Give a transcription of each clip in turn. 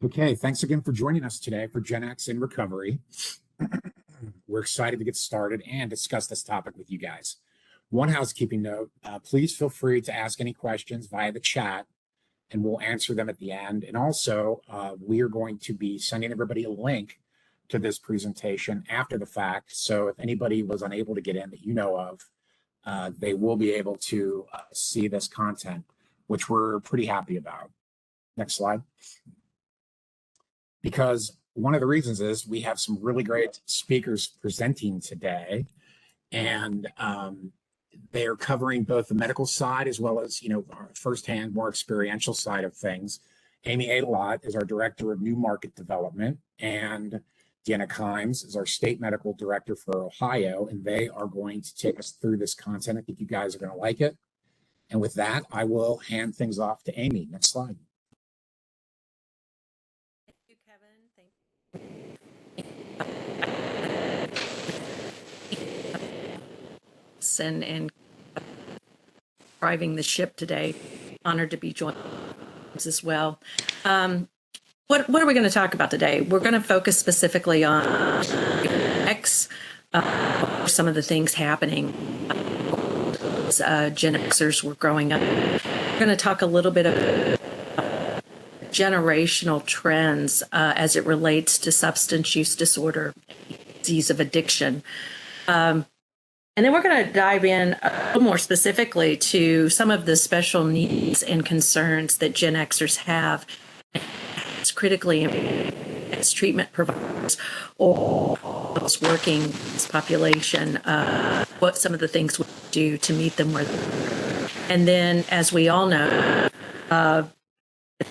Okay, thanks again for joining us today for Gen X in Recovery. We're excited to get started and discuss this topic with you guys. One housekeeping note, please feel free to ask any questions via the chat and we'll answer them at the end. And also, we are going to be sending everybody a link to this presentation after the fact. So if anybody was unable to get in that you know of, they will be able to see this content, which we're pretty happy about. Next slide. Because one of the reasons is we have some really great speakers presenting today, and they are covering both the medical side as well as, our firsthand, more experiential side of things. Amy Aydelotte is our Director of New Market Development, and Deana is our State Medical Director for Ohio, and they are going to take us through this content. I think you guys are going to like it. And with that, I will hand things off to Amy. Next slide. And driving the ship today. Honored to be joined as well. What are we going to talk about today? We're going to focus specifically on X, some of the things happening as Gen Xers were growing up. We're going to talk a little bit about generational trends as it relates to substance use disorder, disease of addiction. And then we're going to dive in a little more specifically to some of the special needs and concerns that Gen Xers have. It's critically as treatment providers or those working in this population, what some of the things we do to meet them where they're. And then, as we all know, the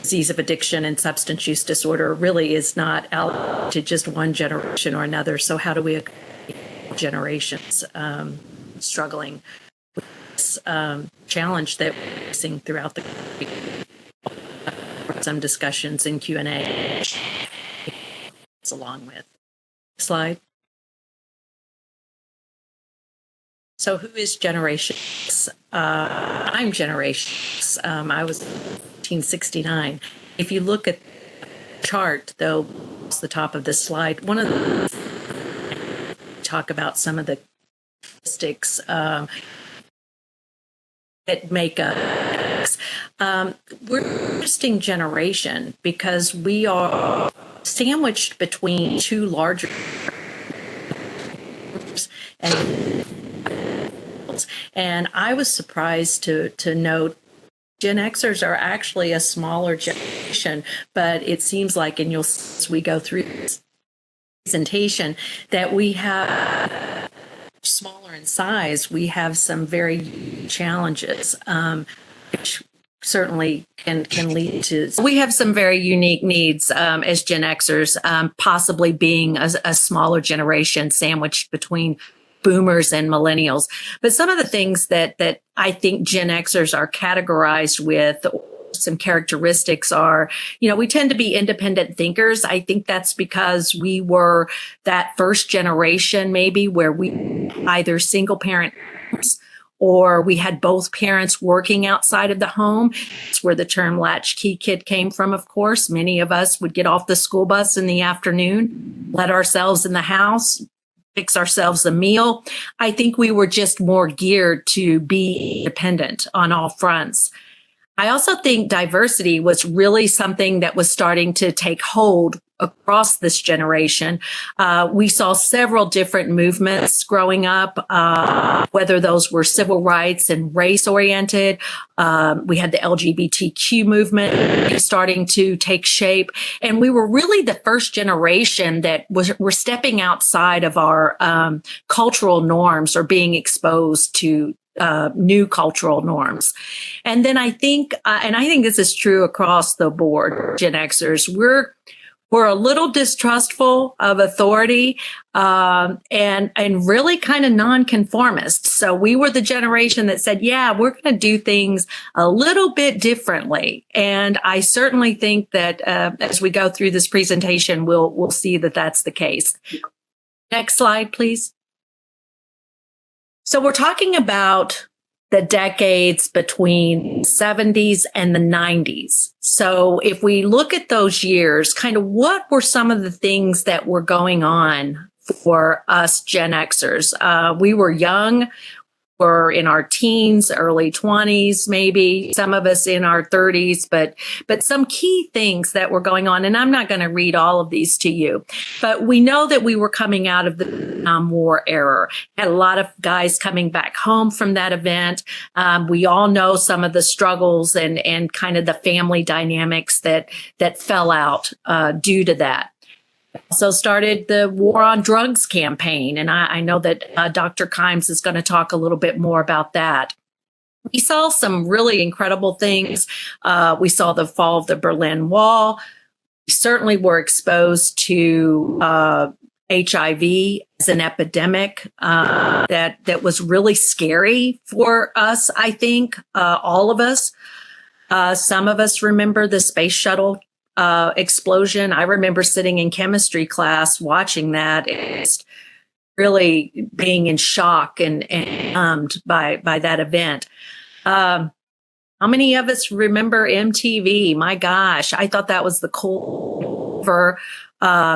disease of addiction and substance use disorder really is not out to just one generation or another. So how do we generations struggling with this challenge that we're facing throughout the country? Some discussions in Q&A along with. Slide. So who is Generation X? I'm Generation X. I was 1969. If you look at the chart, though, it's the top of this slide, one of the talk about some of the statistics that make us. We're an interesting generation because we are sandwiched between two larger groups, and I was surprised to note Gen Xers are actually a smaller generation, but it seems like, and you'll see as we go through this presentation, that we have smaller in size. We have some very challenges, which certainly can lead to. We have some very unique needs as Gen Xers, possibly being a smaller generation sandwiched between boomers and millennials. But some of the things that I think Gen Xers are categorized with, some characteristics are, we tend to be independent thinkers. I think that's because we were that first generation, maybe, where we either single parent or we had both parents working outside of the home. It's where the term latchkey kid came from, of course. Many of us would get off the school bus in the afternoon, let ourselves in the house, fix ourselves a meal. I think we were just more geared to be independent on all fronts. I also think diversity was really something that was starting to take hold across this generation. We saw several different movements growing up, whether those were civil rights and race oriented. We had the LGBTQ movement starting to take shape. And we were really the first generation that were stepping outside of our cultural norms or being exposed to new cultural norms. And then I think this is true across the board, Gen Xers, we're a little distrustful of authority, and really kind of nonconformist. So we were the generation that said, yeah, we're going to do things a little bit differently. And I certainly think that as we go through this presentation, we'll see that that's the case. Next slide, please. So we're talking about the decades between the 70s and the 90s. So if we look at those years, kind of what were some of the things that were going on for us Gen Xers? We were young. We're in our teens, early 20s, maybe some of us in our 30s, but some key things that were going on. And I'm not going to read all of these to you, but we know that we were coming out of the Vietnam War era. Had a lot of guys coming back home from that event. We all know some of the struggles and kind of the family dynamics that fell out due to that. Also started the War on Drugs campaign. And I know that Dr. Kimes is going to talk a little bit more about that. We saw some really incredible things. We saw the fall of the Berlin Wall. We certainly were exposed to HIV as an epidemic that was really scary for us, I think, all of us. Some of us remember the space shuttle explosion. I remember sitting in chemistry class watching that, and just really being in shock and by that event. How many of us remember MTV? My gosh, I thought that was the cool for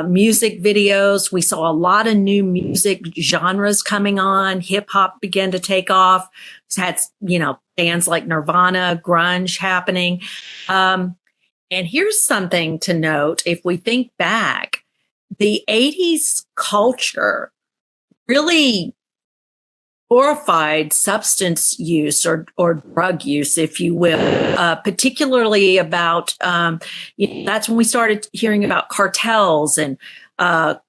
music videos. We saw a lot of new music genres coming on. Hip hop began to take off. It had, bands like Nirvana, grunge happening. And here's something to note. If we think back, the 80s culture really glorified substance use or drug use, if you will, particularly about, that's when we started hearing about cartels and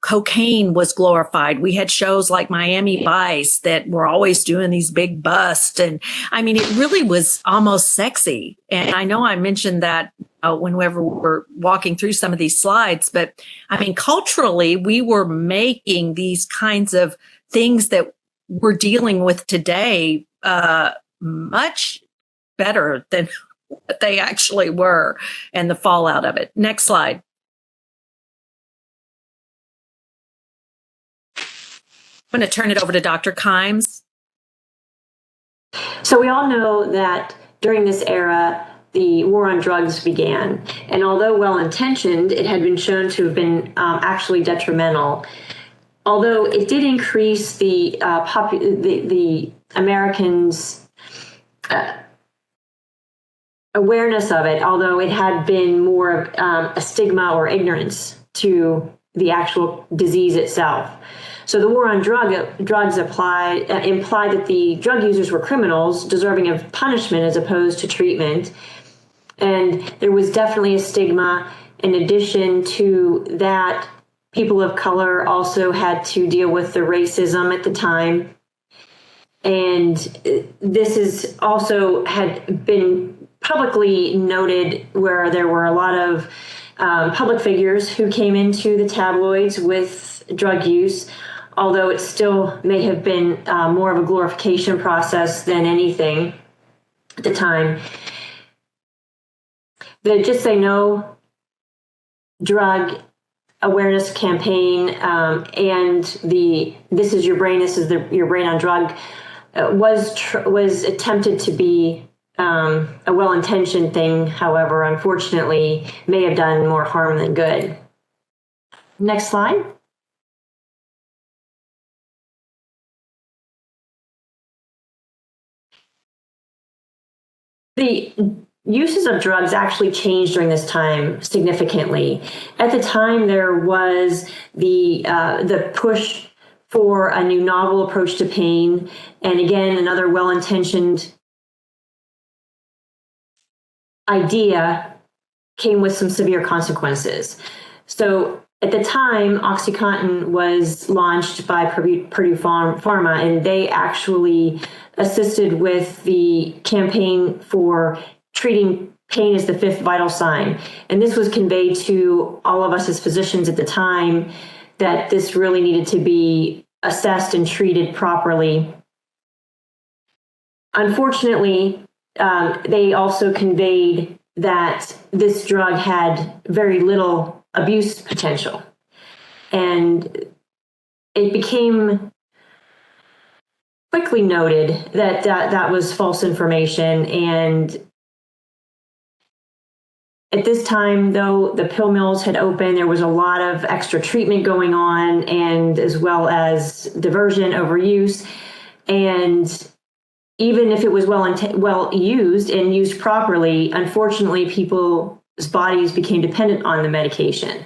cocaine was glorified. We had shows like Miami Vice that were always doing these big busts. And I mean, it really was almost sexy. And I know I mentioned that whenever we were walking through some of these slides, but I mean, culturally, we were making these kinds of things that we're dealing with today much better than what they actually were and the fallout of it. Next slide. I'm going to turn it over to Dr. Kimes. So we all know that during this era, the war on drugs began. And although well-intentioned, it had been shown to have been actually detrimental. Although it did increase the Americans' awareness of it, although it had been more of a stigma or ignorance to the actual disease itself. So the war on drugs implied that the drug users were criminals deserving of punishment as opposed to treatment. And there was definitely a stigma. In addition to that, people of color also had to deal with the racism at the time. And this is also had been publicly noted where there were a lot of public figures who came into the tabloids with drug use, although it still may have been more of a glorification process than anything at the time. The Just Say No drug awareness campaign and the This Is Your Brain, This Is Your Brain on Drug was attempted to be a well-intentioned thing, however, unfortunately, may have done more harm than good. Next slide. The uses of drugs actually changed during this time significantly. At the time, there was the push for a new novel approach to pain, and again, another well-intentioned idea came with some severe consequences. So at the time, OxyContin was launched by Purdue Pharma, and they actually assisted with the campaign for treating pain as the fifth vital sign. And this was conveyed to all of us as physicians at the time that this really needed to be assessed and treated properly. Unfortunately, they also conveyed that this drug had very little abuse potential. And it became quickly noted that that was false information. And at this time, though, the pill mills had opened, there was a lot of extra treatment going on, and as well as diversion, overuse. And even if it was well used and used properly, unfortunately, people's bodies became dependent on the medication.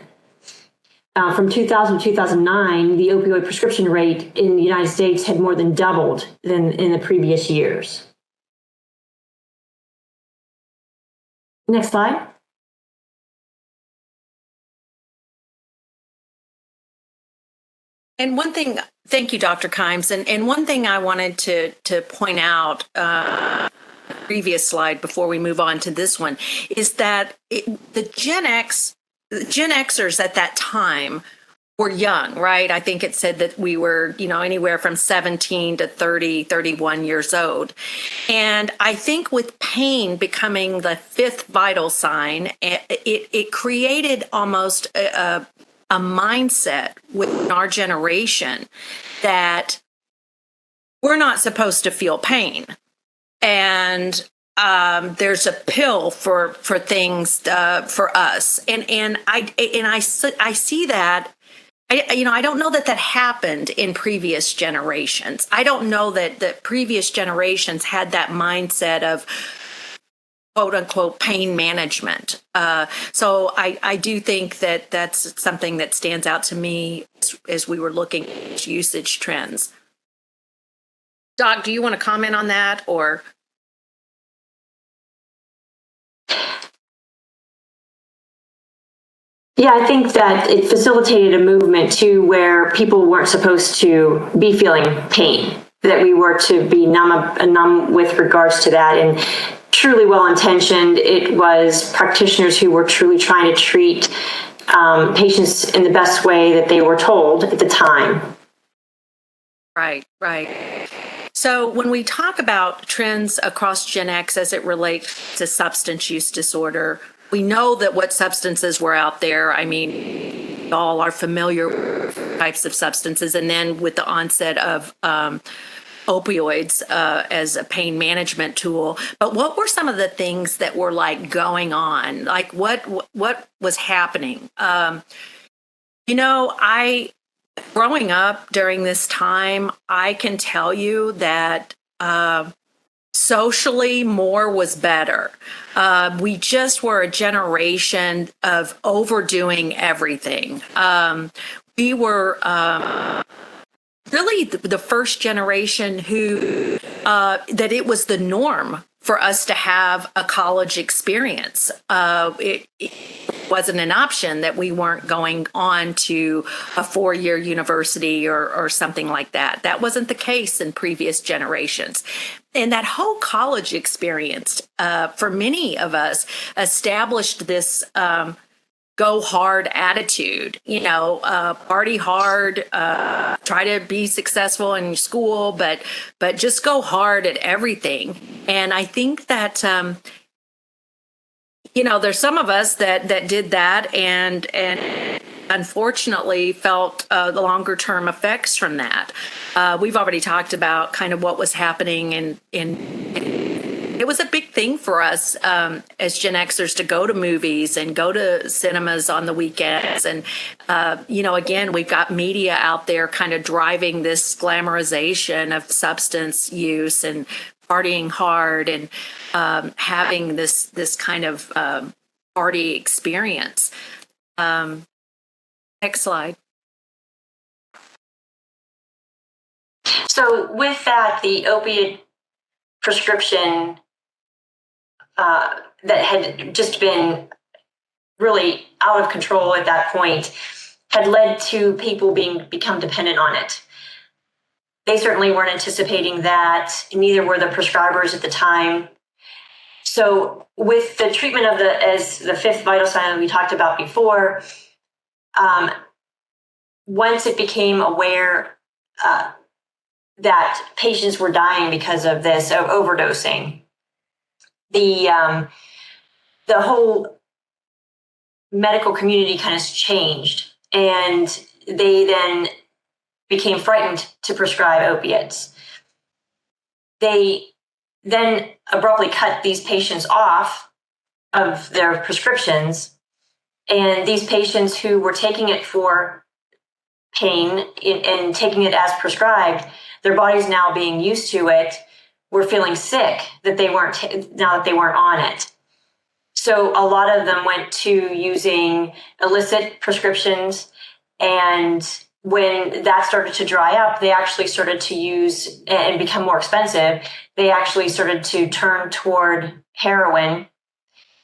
From 2000 to 2009, the opioid prescription rate in the United States had more than doubled than in the previous years. Next slide. And one thing, thank you, Dr. Kimes. And one thing I wanted to point out, previous slide before we move on to this one, is that the Gen Xers at that time were young, right? I think it said that we were, anywhere from 17 to 30, 31 years old. And I think with pain becoming the fifth vital sign, it created almost a mindset within our generation that we're not supposed to feel pain. And there's a pill for things for us, and I see that. I don't know that happened in previous generations. I don't know that previous generations had that mindset of quote unquote pain management. So I do think that that's something that stands out to me as we were looking at usage trends. Doc, do you want to comment on that, or? Yeah, I think that it facilitated a movement to where people weren't supposed to be feeling pain, that we were to be numb with regards to that. And truly well-intentioned, it was practitioners who were truly trying to treat patients in the best way that they were told at the time. Right. So when we talk about trends across Gen X as it relates to substance use disorder, we know that what substances were out there. I mean, we all are familiar with types of substances. And then with the onset of opioids as a pain management tool. But what were some of the things that were like going on? Like what was happening? Growing up during this time, I can tell you that socially more was better. We just were a generation of overdoing everything. We were really the first generation who that it was the norm for us to have a college experience. It wasn't an option that we weren't going on to a 4-year university or something like that. That wasn't the case in previous generations. And that whole college experience, for many of us, established this go hard attitude, party hard, try to be successful in school, but just go hard at everything. And I think that, there's some of us that did that and unfortunately felt the longer term effects from that. We've already talked about kind of what was happening in it was a big thing for us as Gen Xers to go to movies and go to cinemas on the weekends. And, again, we've got media out there kind of driving this glamorization of substance use and partying hard and having this kind of party experience. Next slide. So with that, the opiate prescription that had just been really out of control at that point had led to people become dependent on it. They certainly weren't anticipating that, neither were the prescribers at the time. So with the treatment of as the fifth vital sign that we talked about before, once it became aware that patients were dying because of this, of overdosing, the whole medical community kind of changed, and they then became frightened to prescribe opiates. they then abruptly cut these patients off of their prescriptions. And these patients who were taking it for pain and taking it as prescribed, their body's now being used to it, were feeling sick that they weren't, now that they weren't on it. So a lot of them went to using illicit prescriptions, and when that started to dry up, they actually started to use and become more expensive. They actually started to turn toward heroin.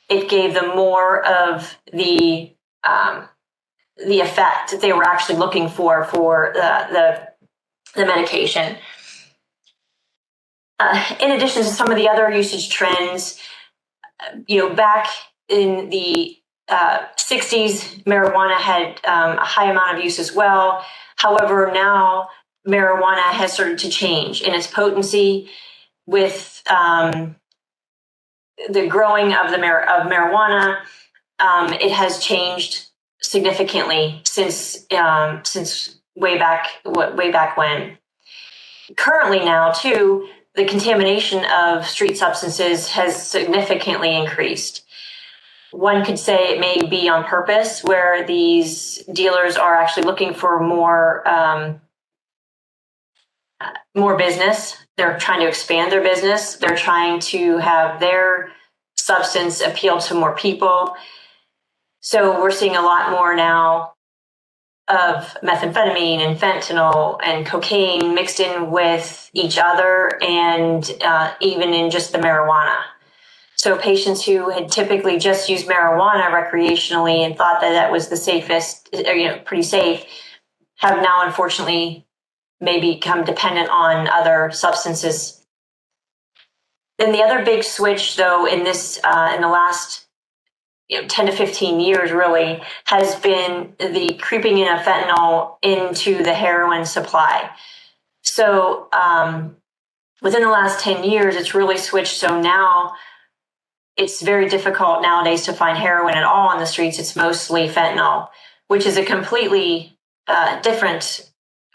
It gave them more of the effect that they were actually looking for the medication. In addition to some of the other usage trends, back in the 60s, marijuana had a high amount of use as well. However, now marijuana has started to change in its potency with the growing of marijuana. It has changed significantly since way back when. Currently now, too, the contamination of street substances has significantly increased. One could say it may be on purpose, where these dealers are actually looking for more business. They're trying to expand their business. They're trying to have their substance appeal to more people. So we're seeing a lot more now of methamphetamine and fentanyl and cocaine mixed in with each other, and even in just the marijuana. So patients who had typically just used marijuana recreationally and thought that that was the safest, pretty safe, have now unfortunately may become dependent on other substances. Then the other big switch, though, in the last 10 to 15 years really, has been the creeping in of fentanyl into the heroin supply. So within the last 10 years, it's really switched. So now it's very difficult nowadays to find heroin at all on the streets. It's mostly fentanyl, which is a completely different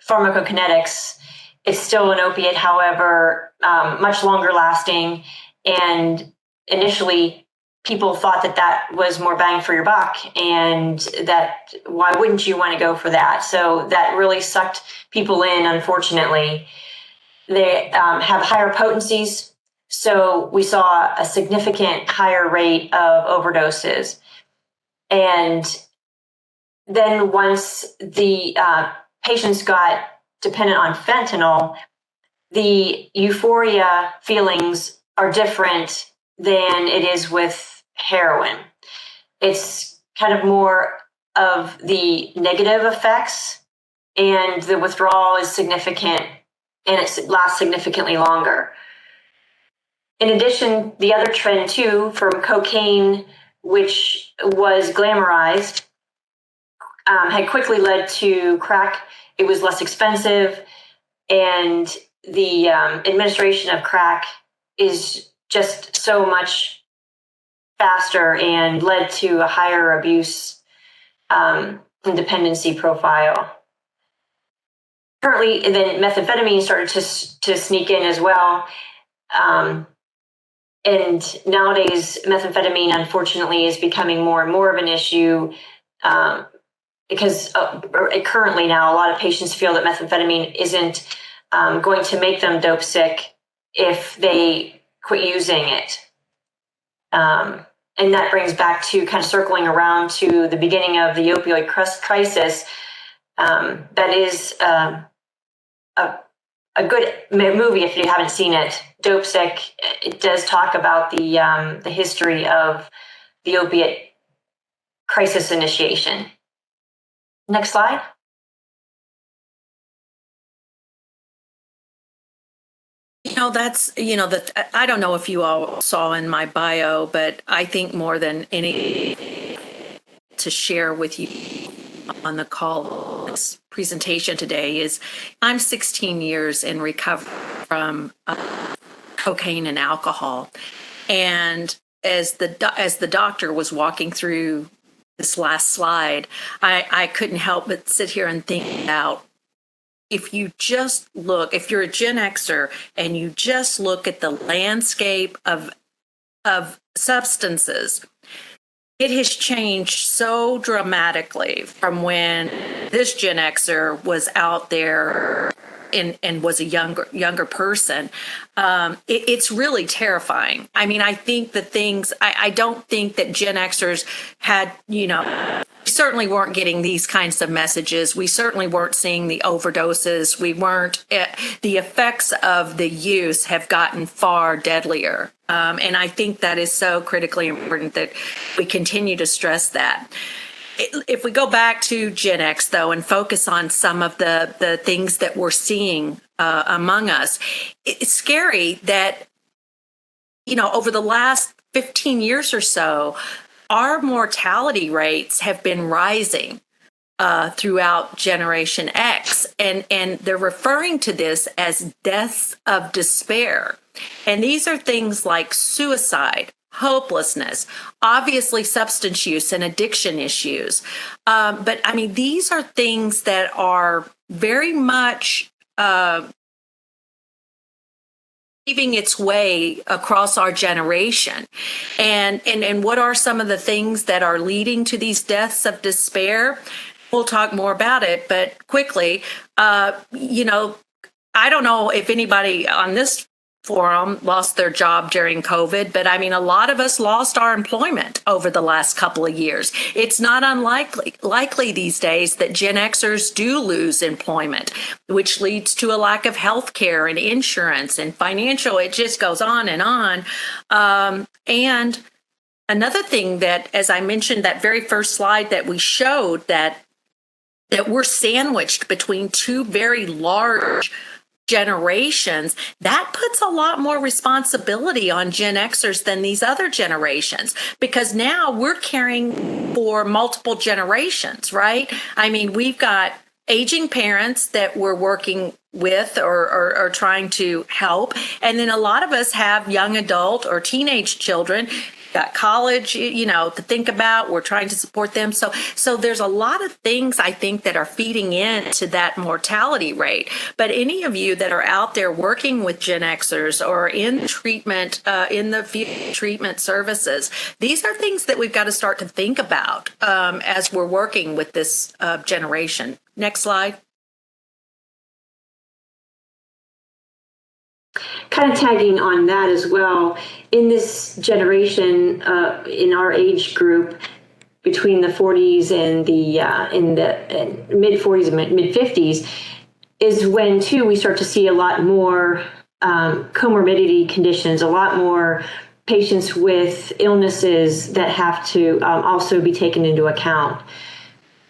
pharmacokinetics. It's still an opiate, however, much longer lasting. And initially, people thought that was more bang for your buck, and that why wouldn't you want to go for that? So that really sucked people in, unfortunately. They have higher potencies. So we saw a significant higher rate of overdoses. And then once the patients got dependent on fentanyl, the euphoria feelings are different than it is with heroin. It's kind of more of the negative effects, and the withdrawal is significant, and it lasts significantly longer. In addition, the other trend too, from cocaine, which was glamorized, had quickly led to crack. It was less expensive, and the administration of crack is just so much faster and led to a higher abuse and dependency profile. Currently, then methamphetamine started to sneak in as well. And nowadays, methamphetamine, unfortunately, is becoming more and more of an issue because currently now a lot of patients feel that methamphetamine isn't going to make them dope sick if they quit using it. And that brings back to kind of circling around to the beginning of the opioid crisis. That is a good movie if you haven't seen it. Dope Sick. It does talk about the history of the opiate crisis initiation. Next slide. That I don't know if you all saw in my bio, but I think more than any to share with you on the call, this presentation today is I'm 16 years in recovery from cocaine and alcohol. And as the doctor was walking through this last slide, I couldn't help but sit here and think about if you just look, if you're a Gen Xer and you just look at the landscape of substances, it has changed so dramatically from when this Gen Xer was out there and was a younger person. It's really terrifying. I mean, I think the things, I don't think that Gen Xers had, we certainly weren't getting these kinds of messages. We certainly weren't seeing the overdoses. We weren't, the effects of the use have gotten far deadlier. And I think that is so critically important that we continue to stress that. If we go back to Gen X, though, and focus on some of the things that we're seeing among us, it's scary that, over the last 15 years or so, our mortality rates have been rising throughout Generation X. And they're referring to this as deaths of despair. And these are things like suicide, hopelessness, obviously substance use and addiction issues. But I mean, these are things that are very much weaving its way across our generation. And what are some of the things that are leading to these deaths of despair? We'll talk more about it, but quickly, I don't know if anybody on this forum lost their job during COVID, but I mean, a lot of us lost our employment over the last couple of years. It's not likely these days that Gen Xers do lose employment, which leads to a lack of health care and insurance and financial. It just goes on and on. And another thing that, as I mentioned, that very first slide that we showed, that we're sandwiched between two very large generations, that puts a lot more responsibility on Gen Xers than these other generations, because now we're caring for multiple generations, right? I mean, we've got aging parents that we're working with or trying to help. And then a lot of us have young adult or teenage children, got college, to think about. We're trying to support them. So there's a lot of things, I think, that are feeding into that mortality rate. But any of you that are out there working with Gen Xers or in treatment, in the field treatment services, these are things that we've got to start to think about as we're working with this generation. Next slide. Kind of tagging on that as well, in this generation, in our age group, between the 40s and the mid 40s and mid 50s, is when too we start to see a lot more comorbidity conditions, a lot more patients with illnesses that have to also be taken into account.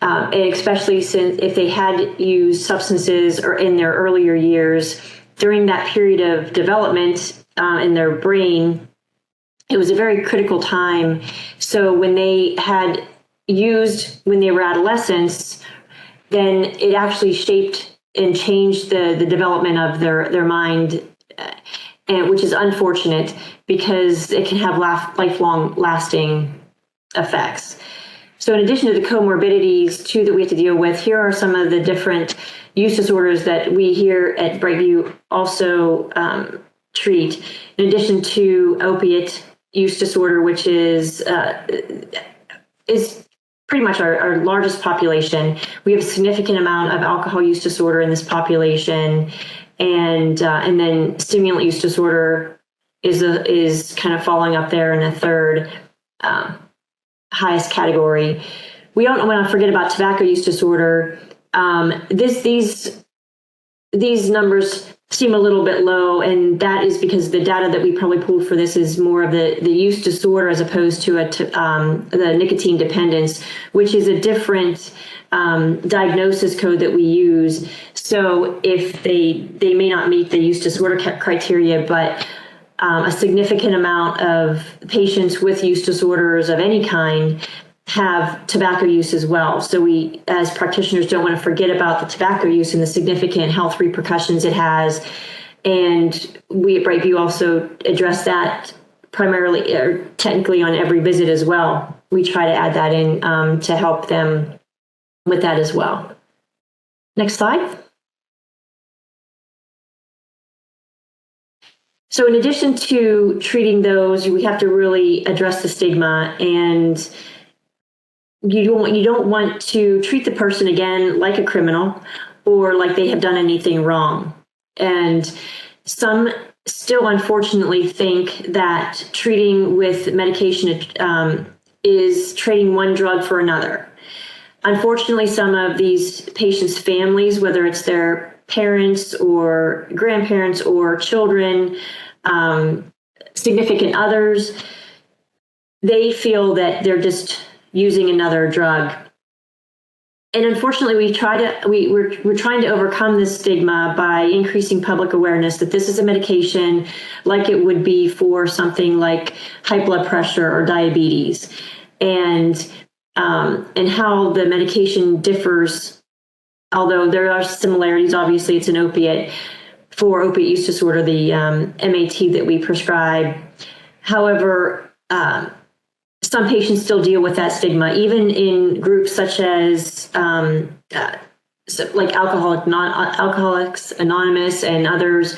And especially since if they had used substances or in their earlier years, during that period of development in their brain, it was a very critical time. So when they had used when they were adolescents, then it actually shaped and changed the development of their mind, and which is unfortunate because it can have lifelong lasting effects. So in addition to the comorbidities too that we have to deal with, here are some of the different use disorders that we here at BrightView also treat. In addition to opiate use disorder, which is pretty much our largest population. We have a significant amount of alcohol use disorder in this population, and then stimulant use disorder is kind of falling up there in a third highest category. We don't want to forget about tobacco use disorder. These numbers seem a little bit low, and that is because the data that we probably pulled for this is more of the use disorder as opposed to the nicotine dependence, which is a different diagnosis code that we use. So if they may not meet the use disorder criteria, but a significant amount of patients with use disorders of any kind have tobacco use as well. So we, as practitioners, don't want to forget about the tobacco use and the significant health repercussions it has. And we at BrightView also address that primarily or technically on every visit as well. We try to add that in to help them with that as well. Next slide. So in addition to treating those, we have to really address the stigma, and you don't want to treat the person again like a criminal or like they have done anything wrong. And some still unfortunately think that treating with medication is trading one drug for another. Unfortunately, some of these patients' families, whether it's their parents or grandparents or children, significant others, they feel that they're just using another drug. And unfortunately, we're trying to overcome this stigma by increasing public awareness that this is a medication like it would be for something like high blood pressure or diabetes, and how the medication differs. Although there are similarities, obviously it's an opiate for opiate use disorder, the MAT that we prescribe. However, some patients still deal with that stigma, even in groups such as like Alcoholics Anonymous and others.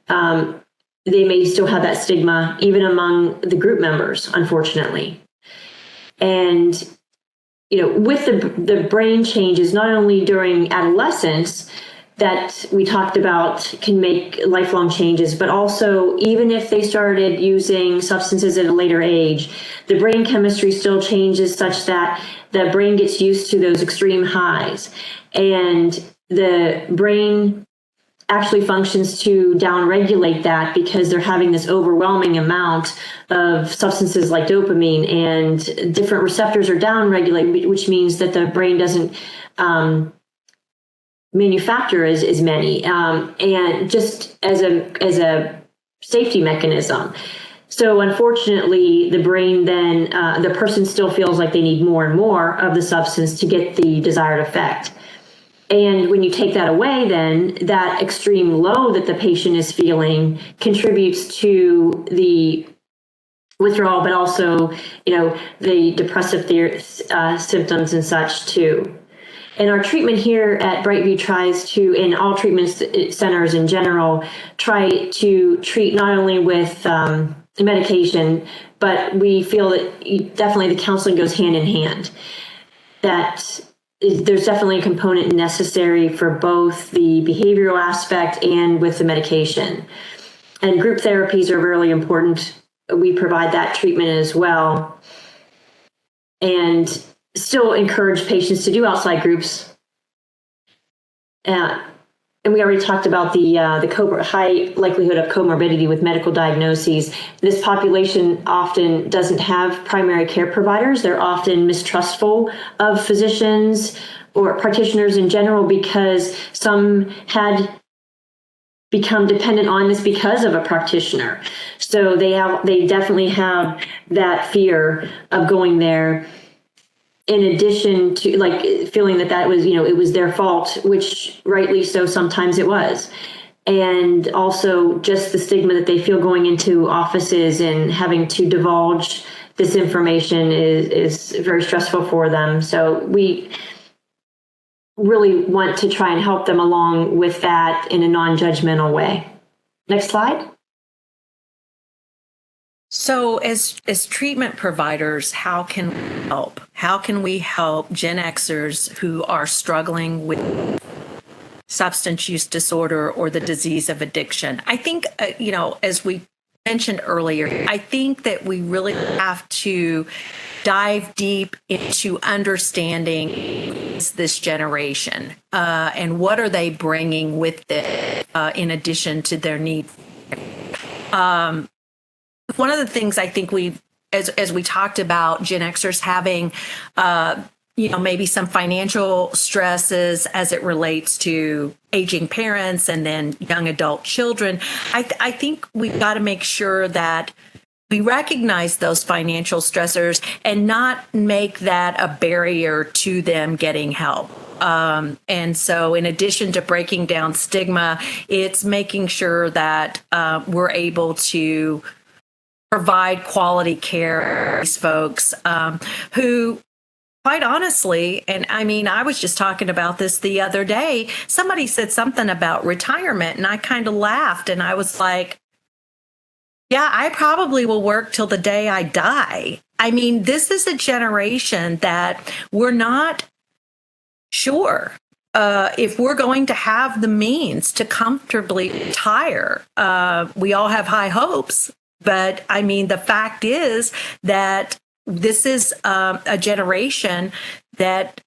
They may still have that stigma, even among the group members, unfortunately. And with the brain changes, not only during adolescence that we talked about can make lifelong changes, but also even if they started using substances at a later age, the brain chemistry still changes such that the brain gets used to those extreme highs, and the brain actually functions to downregulate that because they're having this overwhelming amount of substances like dopamine, and different receptors are downregulated, which means that the brain doesn't manufacture as many, and just as a safety mechanism. So unfortunately, the brain then, the person still feels like they need more and more of the substance to get the desired effect. And when you take that away, then that extreme low that the patient is feeling contributes to the withdrawal, but also, the depressive symptoms and such too. And our treatment here at BrightView tries to, in all treatment centers in general, try to treat not only with medication, but we feel that definitely the counseling goes hand in hand. That there's definitely a component necessary for both the behavioral aspect and with the medication. And group therapies are really important. We provide that treatment as well. And still encourage patients to do outside groups. And we already talked about the high likelihood of comorbidity with medical diagnoses. This population often doesn't have primary care providers. They're often mistrustful of physicians or practitioners in general because some had become dependent on this because of a practitioner. So they definitely have that fear of going there, in addition to feeling that was, it was their fault, which rightly so sometimes it was. And also just the stigma that they feel going into offices and having to divulge this information is very stressful for them. So we really want to try and help them along with that in a non-judgmental way. Next slide. So as treatment providers, how can we help? How can we help Gen Xers who are struggling with substance use disorder or the disease of addiction? I think, as we mentioned earlier, I think that we really have to dive deep into understanding this generation and what are they bringing with it in addition to their need. One of the things I think as we talked about Gen Xers having, maybe some financial stresses as it relates to aging parents and then young adult children, I think we've got to make sure that we recognize those financial stressors and not make that a barrier to them getting help. And so in addition to breaking down stigma, it's making sure that we're able to provide quality care for these folks who, quite honestly, and I mean, I was just talking about this the other day. Somebody said something about retirement, and I kind of laughed, and I was like, Yeah, I probably will work till the day I die. I mean, this is a generation that we're not sure if we're going to have the means to comfortably retire. We all have high hopes, but I mean, the fact is that this is a generation that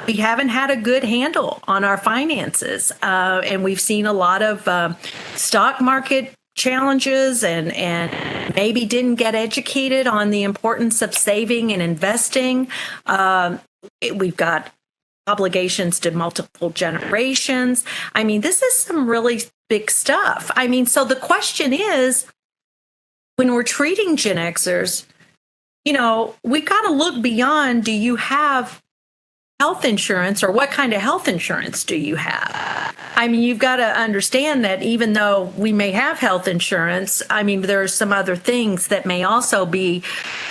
we haven't had a good handle on our finances. And we've seen a lot of stock market challenges and maybe didn't get educated on the importance of saving and investing. We've got obligations to multiple generations. I mean, this is some really big stuff. I mean, so the question is, when we're treating Gen Xers, you know, we got to look beyond, do you have health insurance, or what kind of health insurance do you have? I mean, you've got to understand that even though we may have health insurance, I mean, there are some other things that may also be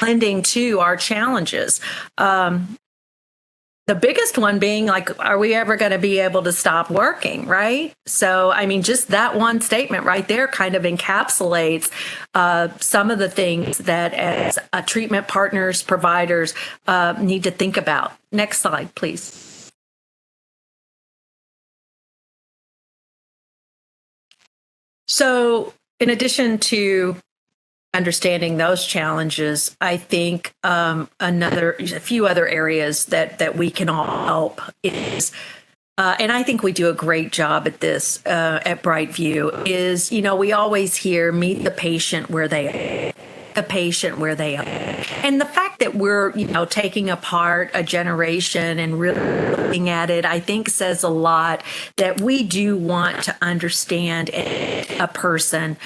lending to our challenges. The biggest one being, like, are we ever going to be able to stop working, right? So, I mean, just that one statement right there kind of encapsulates some of the things that as treatment partners, providers need to think about. Next slide, please. So, in addition to understanding those challenges, I think a few other areas that we can all help is, and I think we do a great job at this at BrightView, is, you know, we always hear meet the patient where they are. The patient where they are. And the fact that we're, you know, taking apart a generation and really looking at it, I think says a lot that we do want to understand a person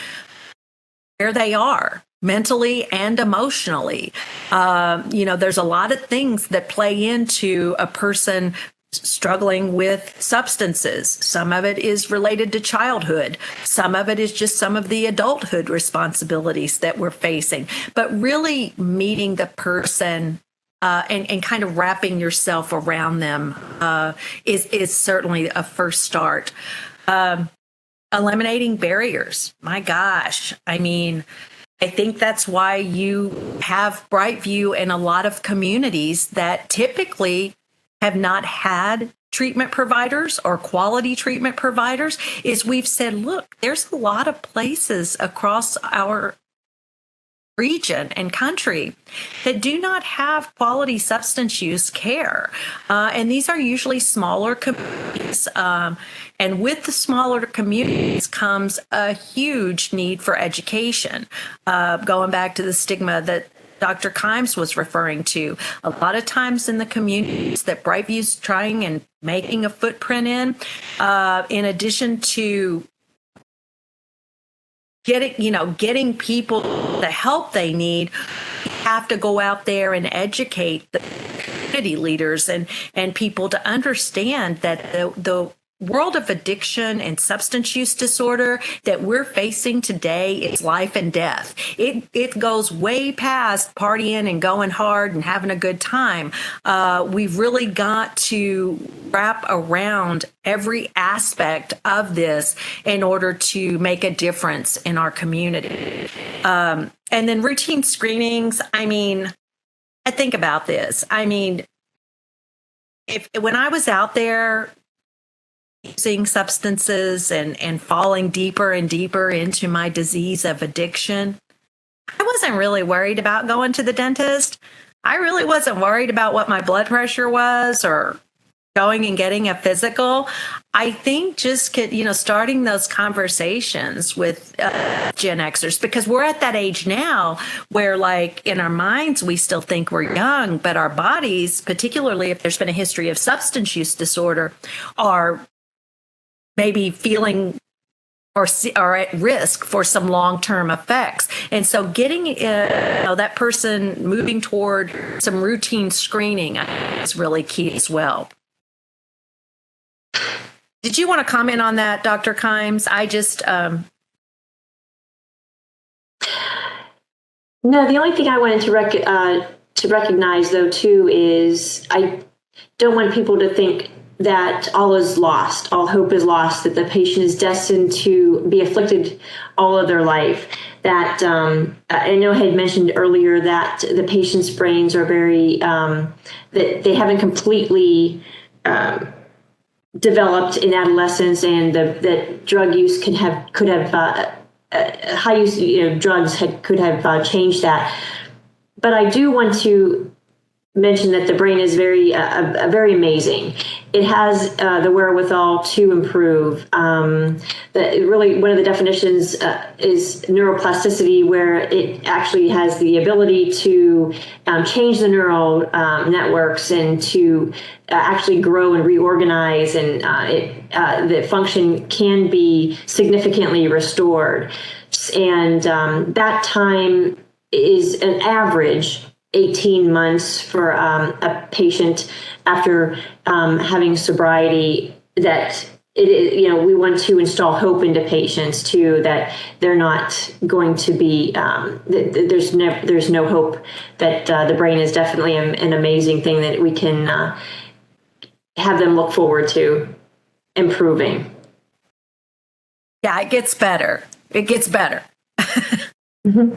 where they are mentally and emotionally. You know, there's a lot of things that play into a person struggling with substances. Some of it is related to childhood. Some of it is just some of the adulthood responsibilities that we're facing. But really meeting the person and kind of wrapping yourself around them is certainly a first start. Eliminating barriers. My gosh. I mean, I think that's why you have BrightView in a lot of communities that typically have not had treatment providers or quality treatment providers, is we've said, look, there's a lot of places across our region and country that do not have quality substance use care. And these are usually smaller communities. And with the smaller communities comes a huge need for education. Going back to the stigma that Dr. Kimes was referring to, a lot of times in the communities that BrightView's trying and making a footprint in addition to getting people the help they need, you have to go out there and educate the community leaders and people to understand that the world of addiction and substance use disorder that we're facing today is life and death. It goes way past partying and going hard and having a good time. We've really got to wrap around every aspect of this in order to make a difference in our community. And then routine screenings. I mean, I think about this. I mean, when I was out there using substances and falling deeper and deeper into my disease of addiction, I wasn't really worried about going to the dentist. I really wasn't worried about what my blood pressure was or going and getting a physical. I think just, starting those conversations with Gen Xers, because we're at that age now where, like, in our minds, we still think we're young, but our bodies, particularly if there's been a history of substance use disorder, are maybe feeling or are at risk for some long-term effects. And so getting that person moving toward some routine screening is really key as well. Did you want to comment on that, Dr. Kimes? I just... No, the only thing I wanted to recognize, though, too, is I don't want people to think that all is lost, all hope is lost, that the patient is destined to be afflicted all of their life. That I know I had mentioned earlier that the patient's brains are very, that they haven't completely developed in adolescence, and that drug use could have high use, drugs could have changed that. But I do want to mention that the brain is very amazing. It has the wherewithal to improve. Really, one of the definitions is neuroplasticity, where it actually has the ability to change the neural networks and to actually grow and reorganize, and the function can be significantly restored. And that time is an average 18 months for a patient after having sobriety. That we want to install hope into patients too, that they're not going to be, there's no hope, that the brain is definitely an amazing thing that we can have them look forward to improving. Yeah, it gets better. It gets better. Mm-hmm.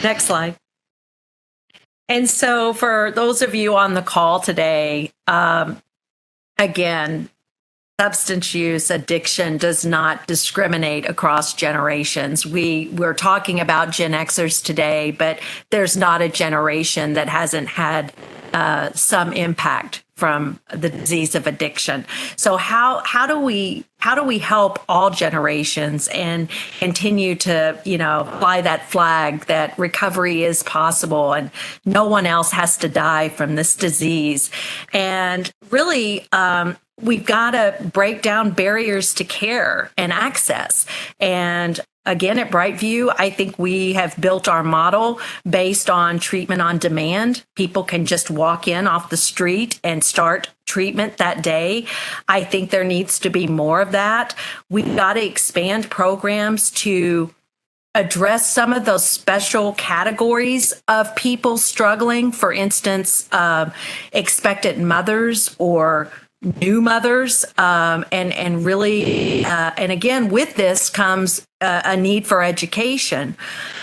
Next slide. And so for those of you on the call today, again, substance use addiction does not discriminate across generations. We're talking about Gen Xers today, but there's not a generation that hasn't had some impact from the disease of addiction. So how do we help all generations and continue to fly that flag that recovery is possible and no one else has to die from this disease? And really, we've got to break down barriers to care and access. And again, at BrightView, I think we have built our model based on treatment on demand. People can just walk in off the street and start treatment that day. I think there needs to be more of that. We've got to expand programs to address some of those special categories of people struggling. For instance, expectant mothers or new mothers, and really, and again, with this comes a need for education.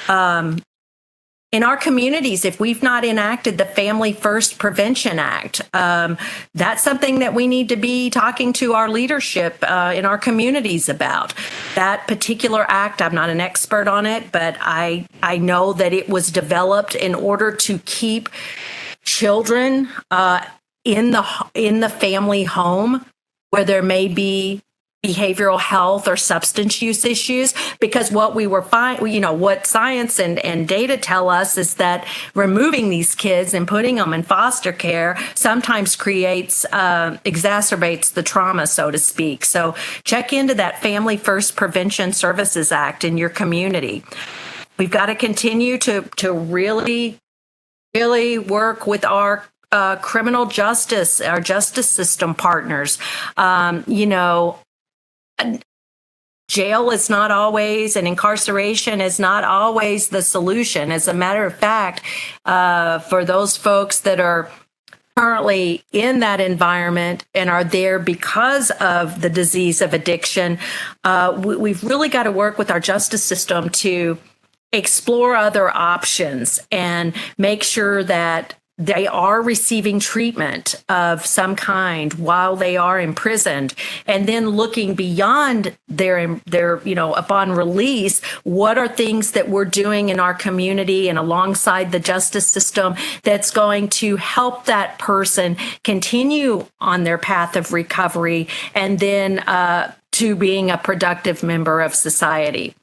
In our communities, if we've not enacted the Family First Prevention Act, that's something that we need to be talking to our leadership in our communities about. That particular act, I'm not an expert on it, but I know that it was developed in order to keep children in the family home where there may be behavioral health or substance use issues, because what we were what science and data tell us is that removing these kids and putting them in foster care sometimes exacerbates the trauma, so to speak. So check into that Family First Prevention Services Act in your community. We've got to continue to really, really work with our criminal justice, our justice system partners. Jail is not always, and incarceration is not always the solution. As a matter of fact, for those folks that are currently in that environment and are there because of the disease of addiction, we've really got to work with our justice system to explore other options and make sure that they are receiving treatment of some kind while they are imprisoned, and then looking beyond their upon release, what are things that we're doing in our community and alongside the justice system that's going to help that person continue on their path of recovery and then to being a productive member of society.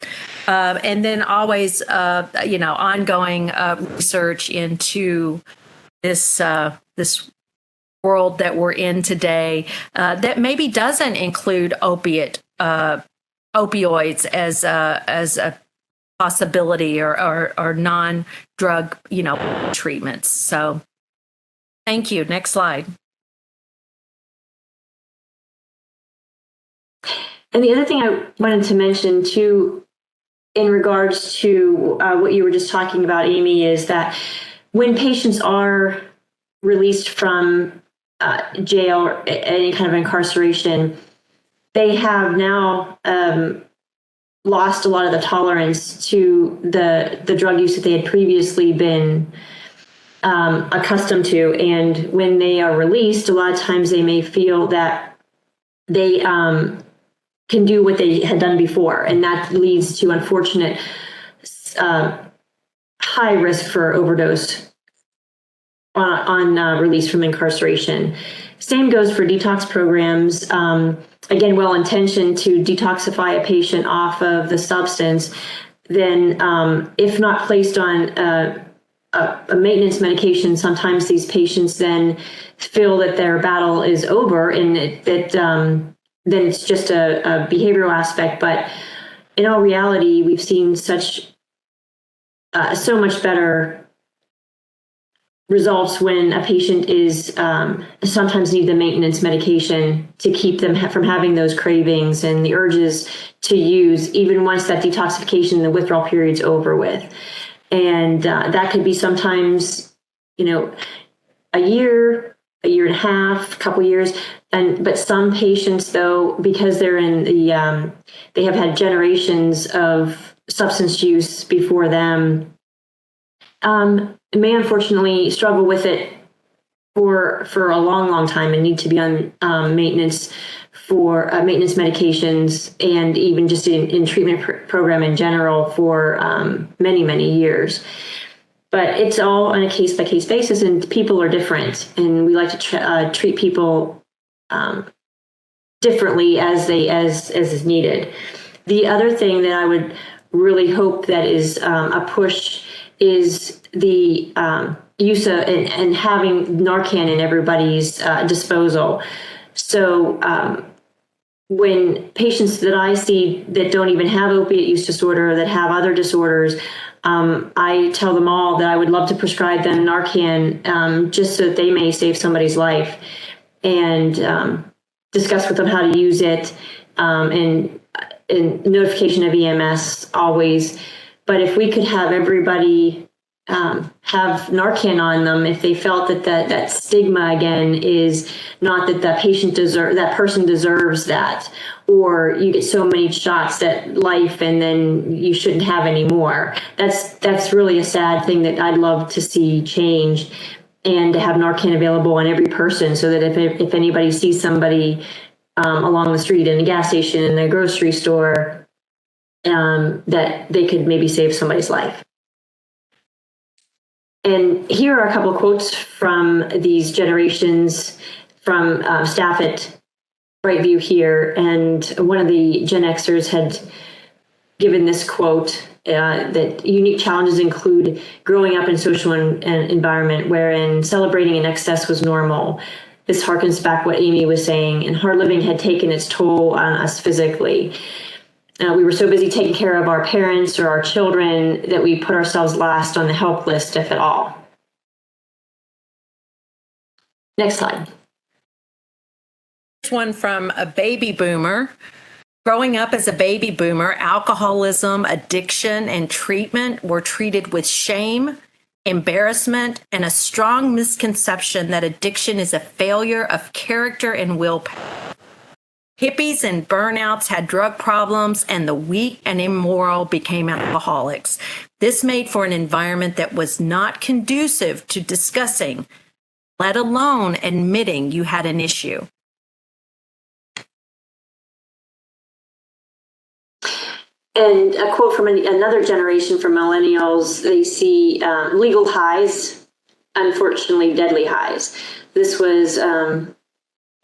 And then always, ongoing research into this world that we're in today that maybe doesn't include opioids as a possibility or non-drug treatments. So thank you. Next slide. And the other thing I wanted to mention too, in regards to what you were just talking about, Amy, is that when patients are released from jail or any kind of incarceration, they have now lost a lot of the tolerance to the drug use that they had previously been accustomed to. And when they are released, a lot of times they may feel that they can do what they had done before. And that leads to unfortunate high risk for overdose on release from incarceration. Same goes for detox programs. Again, well-intentioned to detoxify a patient off of the substance, then if not placed on a maintenance medication, sometimes these patients then feel that their battle is over, and then it's just a behavioral aspect. But in all reality, we've seen so much better results when a patient is sometimes need the maintenance medication to keep them from having those cravings and the urges to use, even once that detoxification, the withdrawal period's over with. And that could be sometimes, a year and a half, a couple years. But some patients, though, because they're in they have had generations of substance use before them, may unfortunately struggle with it for a long time and need to be on maintenance for maintenance medications, and even just in treatment program in general for many years. But it's all on a case-by-case basis, and people are different, and we like to treat people differently as is needed. The other thing that I would really hope that is a push is the use of and having Narcan in everybody's disposal. So when patients that I see that don't even have opiate use disorder, that have other disorders, I tell them all that I would love to prescribe them Narcan just so that they may save somebody's life, and discuss with them how to use it, and notification of EMS always. But if we could have everybody have Narcan on them, if they felt that stigma again is not that that person deserves that, or you get so many shots at life and then you shouldn't have any more. That's really a sad thing that I'd love to see changed, and to have Narcan available on every person, so that if anybody sees somebody along the street, in a gas station, in a grocery store, that they could maybe save somebody's life. And here are a couple of quotes from these generations from staff at BrightView here. And one of the Gen Xers had given this quote that unique challenges include growing up in social environment wherein celebrating in excess was normal. This harkens back what Amy was saying, and hard living had taken its toll on us physically. We were so busy taking care of our parents or our children that we put ourselves last on the help list, if at all. Next slide. Here's one from a baby boomer. Growing up as a baby boomer, alcoholism, addiction, and treatment were treated with shame, embarrassment, and a strong misconception that addiction is a failure of character and willpower. Hippies and burnouts had drug problems, and the weak and immoral became alcoholics. This made for an environment that was not conducive to discussing, let alone admitting you had an issue. And a quote from another generation, from millennials: they see legal highs, unfortunately deadly highs. This was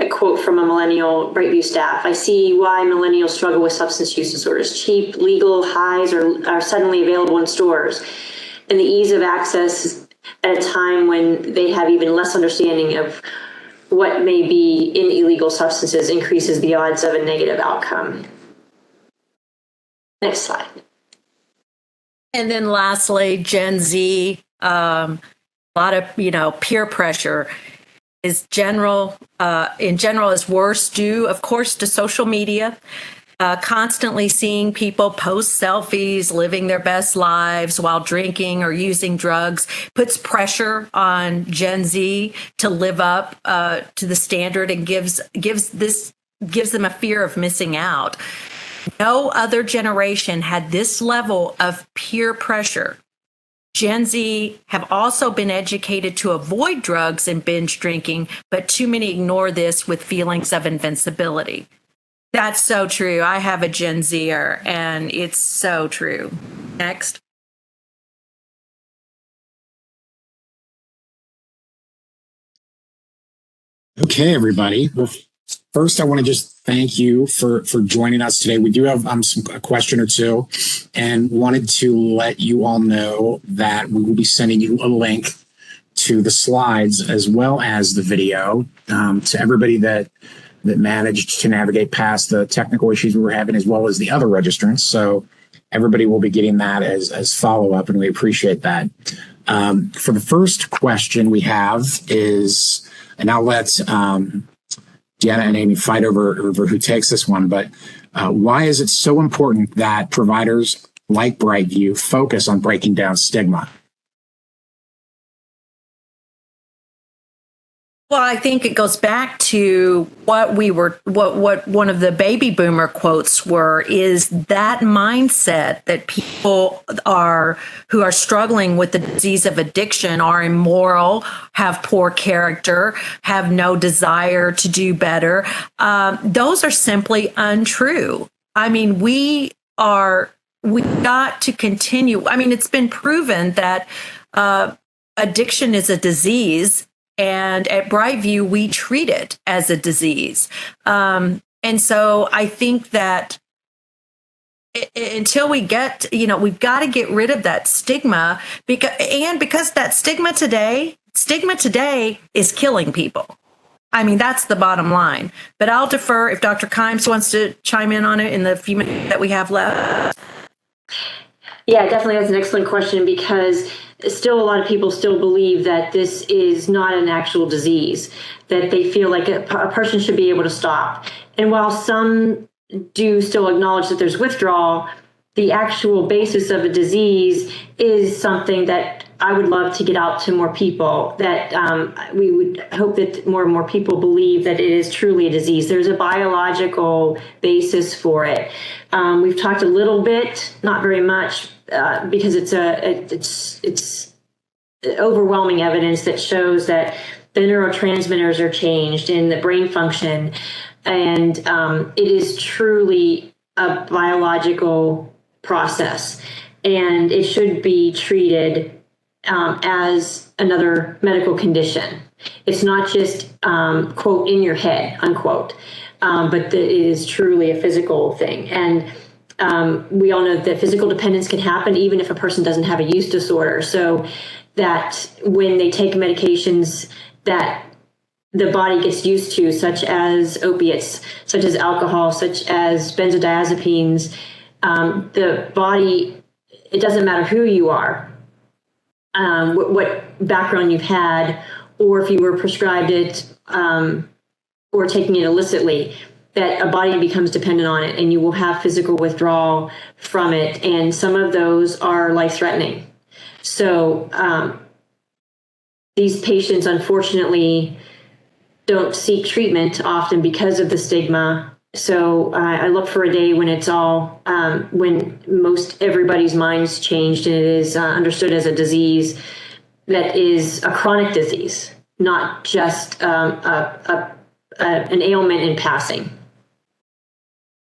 a quote from a millennial BrightView staff. I see why millennials struggle with substance use disorders. Cheap, legal highs are suddenly available in stores, and the ease of access at a time when they have even less understanding of what may be in illegal substances increases the odds of a negative outcome. Next slide. And then lastly, Gen Z, a lot of, peer pressure is in general is worse due, of course, to social media. Constantly seeing people post selfies, living their best lives while drinking or using drugs puts pressure on Gen Z to live up to the standard, and gives them a fear of missing out. No other generation had this level of peer pressure. Gen Z have also been educated to avoid drugs and binge drinking, but too many ignore this with feelings of invincibility. That's so true. I have a Gen Zer, and it's so true. Next. Okay, everybody. Well, first, I want to just thank you for joining us today. We do have a question or two, and wanted to let you all know that we will be sending you a link to the slides as well as the video to everybody that managed to navigate past the technical issues we were having, as well as the other registrants. So everybody will be getting that as follow-up, and we appreciate that. For the first question we have is, and I'll let Deana and Amy fight over who takes this one, but why is it so important that providers like BrightView focus on breaking down stigma? Well, I think it goes back to what one of the baby boomer quotes were, is that mindset that people who are struggling with the disease of addiction are immoral, have poor character, have no desire to do better. Those are simply untrue. I mean, we got to continue. I mean, it's been proven that addiction is a disease. And at BrightView, we treat it as a disease. And so I think that until we get, we've got to get rid of that stigma, because that stigma today is killing people. I mean, that's the bottom line. But I'll defer if Dr. Kimes wants to chime in on it in the few minutes that we have left. Yeah, definitely. That's an excellent question, because still a lot of people still believe that this is not an actual disease, that they feel like a person should be able to stop. And while some do still acknowledge that there's withdrawal, the actual basis of a disease is something that I would love to get out to more people, that we would hope that more and more people believe that it is truly a disease. There's a biological basis for it. We've talked a little bit, not very much, because it's overwhelming evidence that shows that the neurotransmitters are changed in the brain function, and it is truly a biological process, and it should be treated as another medical condition. It's not just quote in your head, unquote, but it is truly a physical thing. And we all know that physical dependence can happen even if a person doesn't have a use disorder. So that when they take medications that the body gets used to, such as opiates, such as alcohol, such as benzodiazepines, the body, it doesn't matter who you are, what background you've had, or if you were prescribed it or taking it illicitly, that a body becomes dependent on it, and you will have physical withdrawal from it. And some of those are life-threatening. So these patients, unfortunately, don't seek treatment often because of the stigma. So I look for a day when it's all, when most everybody's mind's changed and it is understood as a disease that is a chronic disease, not just an ailment in passing.